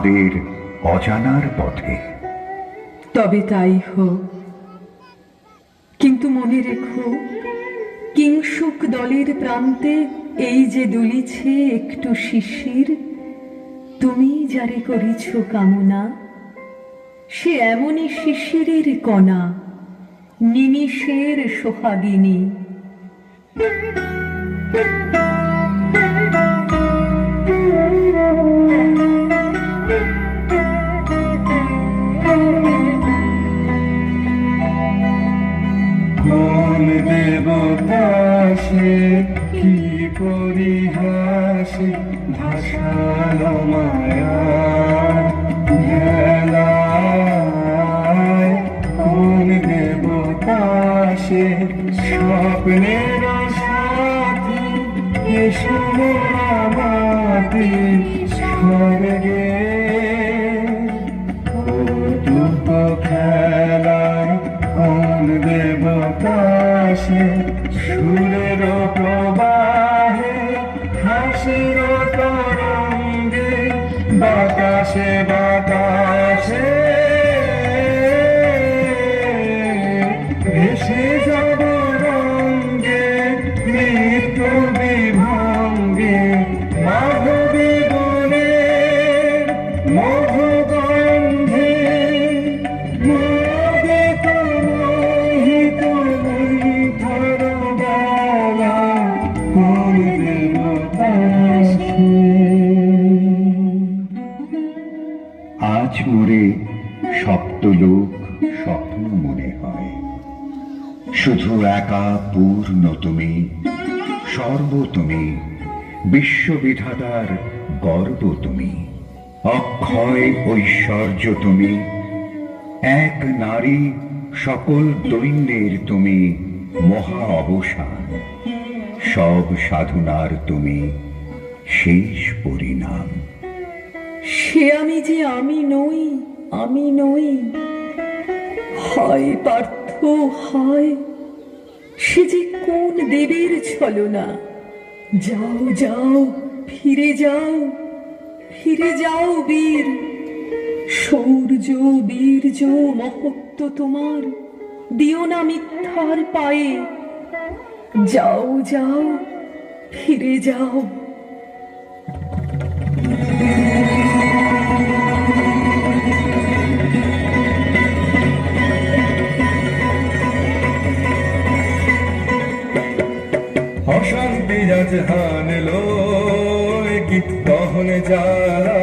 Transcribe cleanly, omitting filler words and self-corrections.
আমাদের অজানার পথে। তবে তাই হোক, কিন্তু মনে রেখো, কিংসুক দলের প্রান্তে এই যে দুলিছে একটু শিশির, তুমি যারে করিছ কামনা, সে এমনই শিশিরের কণা, নিমিষের সোহাগিনী। কোন দেবতা সে, কি পরিহাসে ভাসালো মায়ার ভেলায়। কোন দেবতা সে, স্বপ্নের সাথী, এসো মোরাবাতি স্বর্গে। কৌতুক খেলায় কোন দেবতা সে, সুরের প্রবাহে হাসির তরঙ্গে বাতাসে বাতাসে ভেসে যাব রঙ্গে নৃত্য বিভঙ্গে। মাধবী বনের মধুগন্ধে মোদিত মোহিত মন্থর বেলা। কোন দেবতা সে? আজ মোরে সপ্তলোক স্বপ্ন মনে হয়, শুধু একা পূর্ণ তুমি, সর্ব তুমি, বিশ্ববিধাতার গর্ব তুমি, অক্ষয় ঐশ্বর্য তুমি, এক নারী সকল দৈন্যের তুমি মহা অবসান, সব সাধনার তুমি শেষ পরিণাম। সে আমি যে আমি নই, আমি নই, হয় পার্থ হয়, সে যে কোন দেবের ছলনা। যাও যাও, ফিরে যাও, ফিরে যাও বীর, শৌর্য বীর্য মহত্ব তোমার দিও না মিথ্যার পায়ে। যাও যাও, ফিরে যাও। অশান্তি যাচ্ছে হানলো কি দহন জ্বালা,